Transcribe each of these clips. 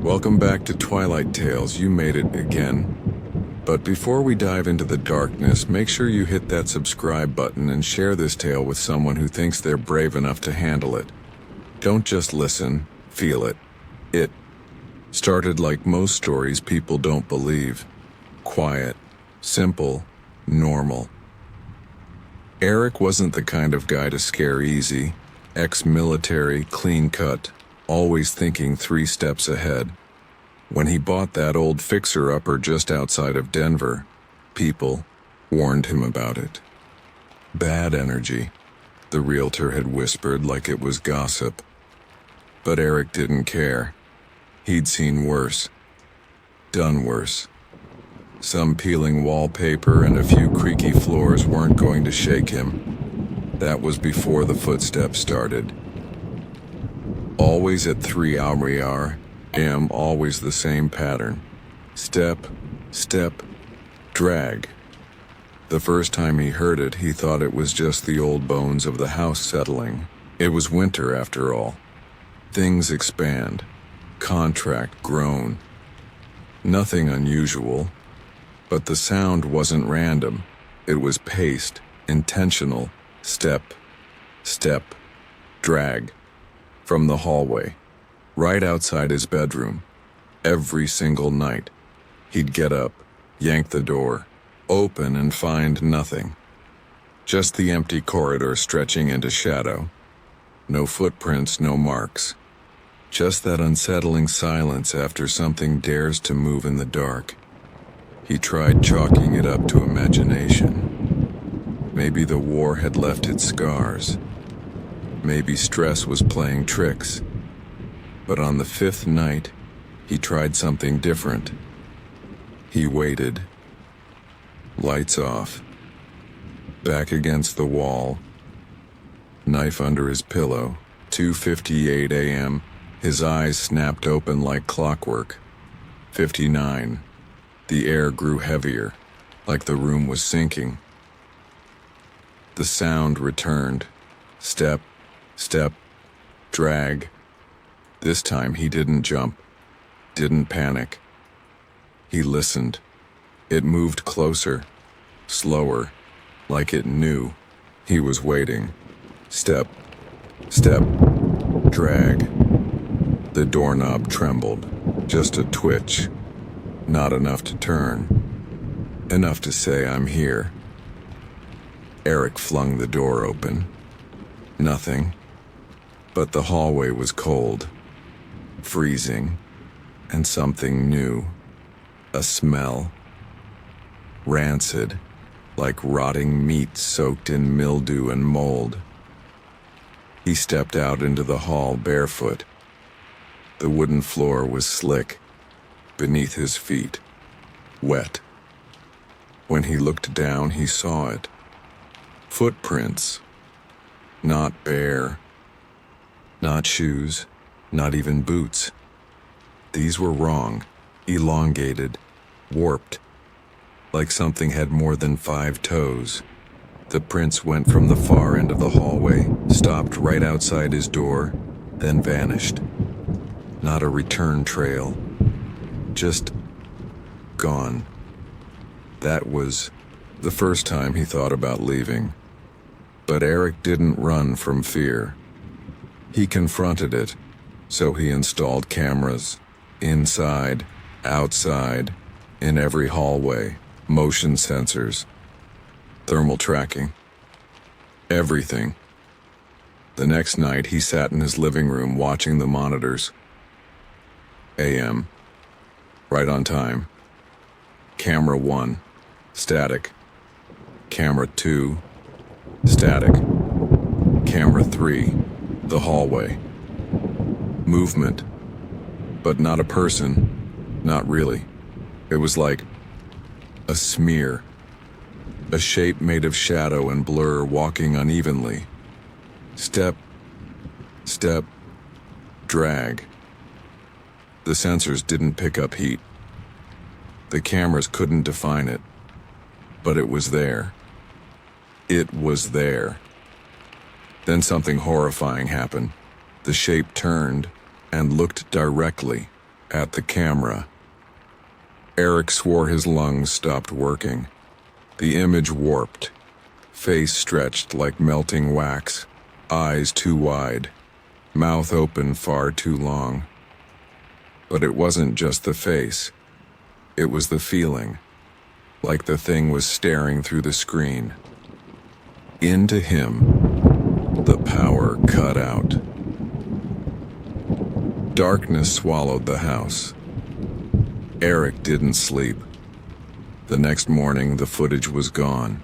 Welcome back to Twilight Tales. You made it again. But before we dive into the darkness, make sure you hit that subscribe button and share this tale with someone who thinks they're brave enough to handle it. Don't just listen, feel it. It started like most stories people don't believe. Quiet, simple, normal. Eric wasn't the kind of guy to scare easy. Ex-military, clean-cut, always thinking 3 steps ahead. When he bought that old fixer-upper just outside of Denver, people warned him about it. Bad energy, the realtor had whispered like it was gossip. But Eric didn't care. He'd seen worse. Done worse. Some peeling wallpaper and a few creaky floors weren't going to shake him. That was before the footsteps started. Always at 3 a.m., always the same pattern. Step, step, drag. The first time he heard it, he thought it was just the old bones of the house settling. It was winter after all. Things expand. Contract groan. Nothing unusual. But the sound wasn't random. It was paced, intentional. Step, step, drag. From the hallway, right outside his bedroom. Every single night, he'd get up, yank the door, open and find nothing. Just the empty corridor stretching into shadow. No footprints, no marks. Just that unsettling silence after something dares to move in the dark. He tried chalking it up to imagination. Maybe the war had left its scars. Maybe stress was playing tricks. But on the 5th night, he tried something different. He waited. Lights off. Back against the wall. Knife under his pillow. 2:58 a.m. His eyes snapped open like clockwork. 59. The air grew heavier, like the room was sinking. The sound returned. Step, step, drag. This time he didn't jump, didn't panic. He listened. It moved closer, slower, like it knew. He was waiting. Step, step, drag. The doorknob trembled, just a twitch. Not enough to turn. Enough to say, "I'm here." Eric flung the door open. Nothing. But the hallway was cold, freezing, and something new. A smell. Rancid, like rotting meat soaked in mildew and mold. He stepped out into the hall barefoot. The wooden floor was slick, beneath his feet, wet. When he looked down, he saw it. Footprints. Not bare. Not shoes. Not even boots. These were wrong, elongated, warped, like something had more than 5 toes. The prints went from the far end of the hallway, stopped right outside his door, then vanished. Not a return trail. Just gone. That was the first time he thought about leaving. But Eric didn't run from fear. He confronted it, so he installed cameras, inside, outside, in every hallway, motion sensors, thermal tracking, everything. The next night, he sat in his living room watching the monitors. AM. Right on time. Camera 1, static. Camera 2, static. Camera 3, the hallway. Movement. But not a person. Not really. It was like a smear. A shape made of shadow and blur walking unevenly. Step, step, drag. The sensors didn't pick up heat. The cameras couldn't define it. But it was there. It was there. Then something horrifying happened. The shape turned and looked directly, at the camera. Eric swore his lungs stopped working. The image warped. Face stretched like melting wax, eyes too wide, mouth open far too long. But it wasn't just the face. It was the feeling, like the thing was staring through the screen. Into him, the power cut out. Darkness swallowed the house. Eric didn't sleep. The next morning, the footage was gone.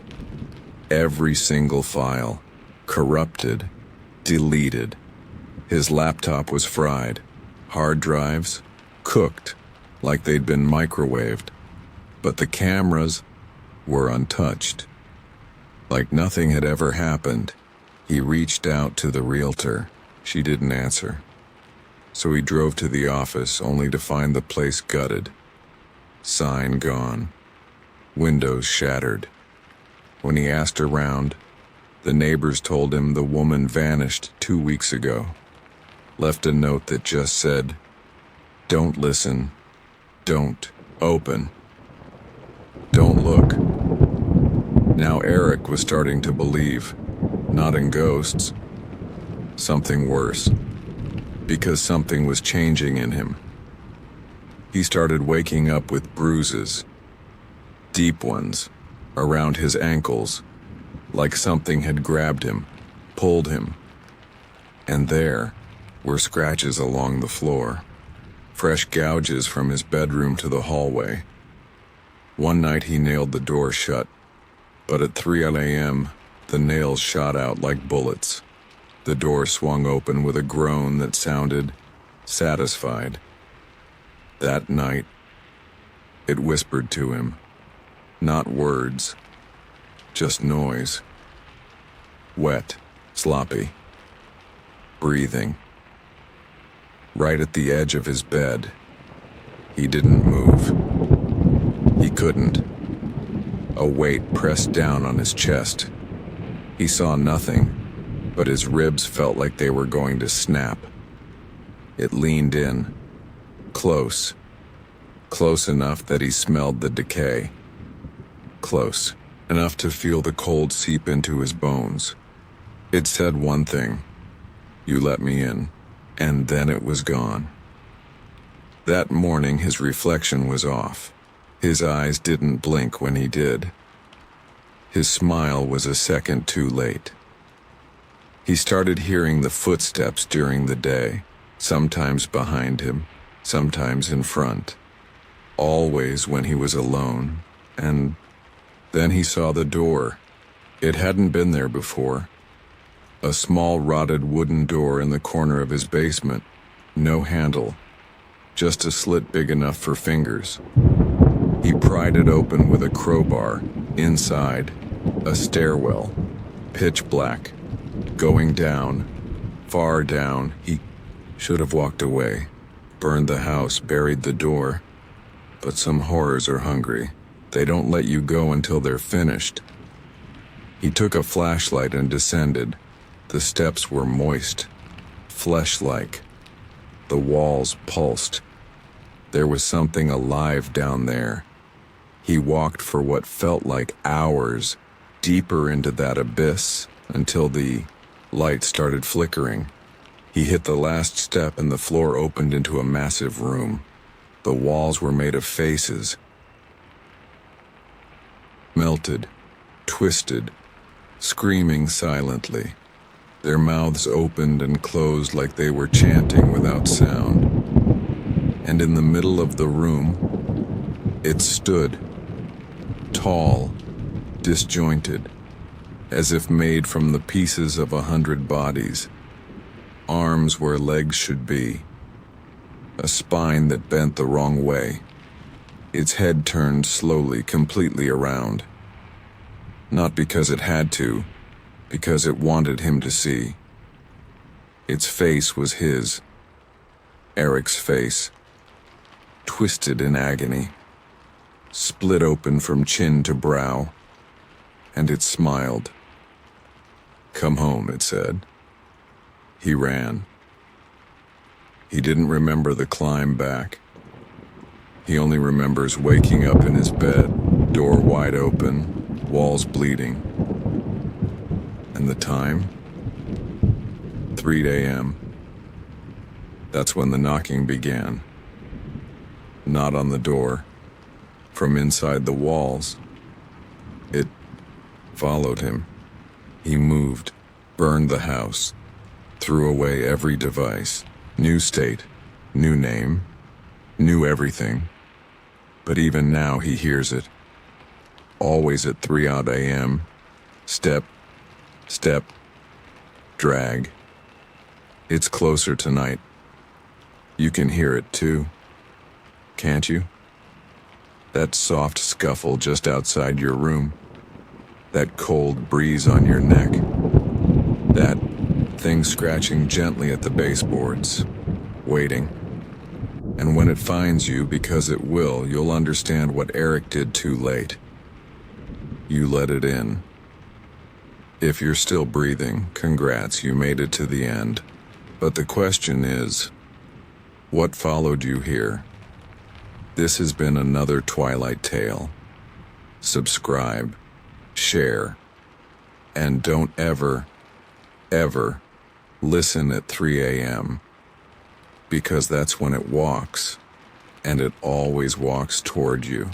Every single file, corrupted, deleted. His laptop was fried. Hard drives, cooked, like they'd been microwaved. But the cameras were untouched. Like nothing had ever happened. He reached out to the realtor. She didn't answer. So he drove to the office only to find the place gutted. Sign gone. Windows shattered. When he asked around, the neighbors told him the woman vanished 2 weeks ago. Left a note that just said, "Don't listen. Don't open. Don't look." Now Eric was starting to believe, not in ghosts, something worse, because something was changing in him. He started waking up with bruises, deep ones, around his ankles, like something had grabbed him, pulled him. And there were scratches along the floor, fresh gouges from his bedroom to the hallway. One night he nailed the door shut, but at 3 a.m., the nails shot out like bullets. The door swung open with a groan that sounded satisfied. That night, it whispered to him, not words, just noise. Wet, sloppy, breathing. Right at the edge of his bed. He didn't move. He couldn't. A weight pressed down on his chest. He saw nothing, but his ribs felt like they were going to snap. It leaned in, close enough that he smelled the decay. Close enough to feel the cold seep into his bones. It said one thing, "You let me in," and then it was gone. That morning his reflection was off. His eyes didn't blink when he did. His smile was a second too late. He started hearing the footsteps during the day, sometimes behind him, sometimes in front. Always when he was alone, and then he saw the door. It hadn't been there before. A small rotted wooden door in the corner of his basement. No handle, just a slit big enough for fingers. He pried it open with a crowbar. Inside, a stairwell, pitch black, going down, far down. He should have walked away, burned the house, buried the door. But some horrors are hungry. They don't let you go until they're finished. He took a flashlight and descended. The steps were moist, flesh-like. The walls pulsed. There was something alive down there. He walked for what felt like hours, deeper into that abyss, until the light started flickering. He hit the last step and the floor opened into a massive room. The walls were made of faces. Melted, twisted, screaming silently. Their mouths opened and closed like they were chanting without sound. And in the middle of the room, it stood, tall, disjointed, as if made from the pieces of 100 bodies. Arms where legs should be. A spine that bent the wrong way. Its head turned slowly, completely around. Not because it had to, because it wanted him to see. Its face was his. Eric's face. Twisted in agony. Split open from chin to brow. And it smiled. "Come home," it said. He ran. He didn't remember the climb back. He only remembers waking up in his bed, door wide open, walls bleeding. And the time? 3 a.m. That's when the knocking began. Not on the door. From inside the walls. It followed him. He moved, burned the house, threw away every device. New state, new name, new everything. But even now he hears it. Always at 3 odd a.m. Step, step, drag. It's closer tonight. You can hear it too. Can't you? That soft scuffle just outside your room. That cold breeze on your neck. That thing scratching gently at the baseboards. Waiting. And when it finds you, because it will, you'll understand what Eric did too late. You let it in. If you're still breathing, congrats, you made it to the end. But the question is, what followed you here? This has been another Twilight Tale. Subscribe, share, and don't ever, ever listen at 3 a.m. because that's when it walks, and it always walks toward you.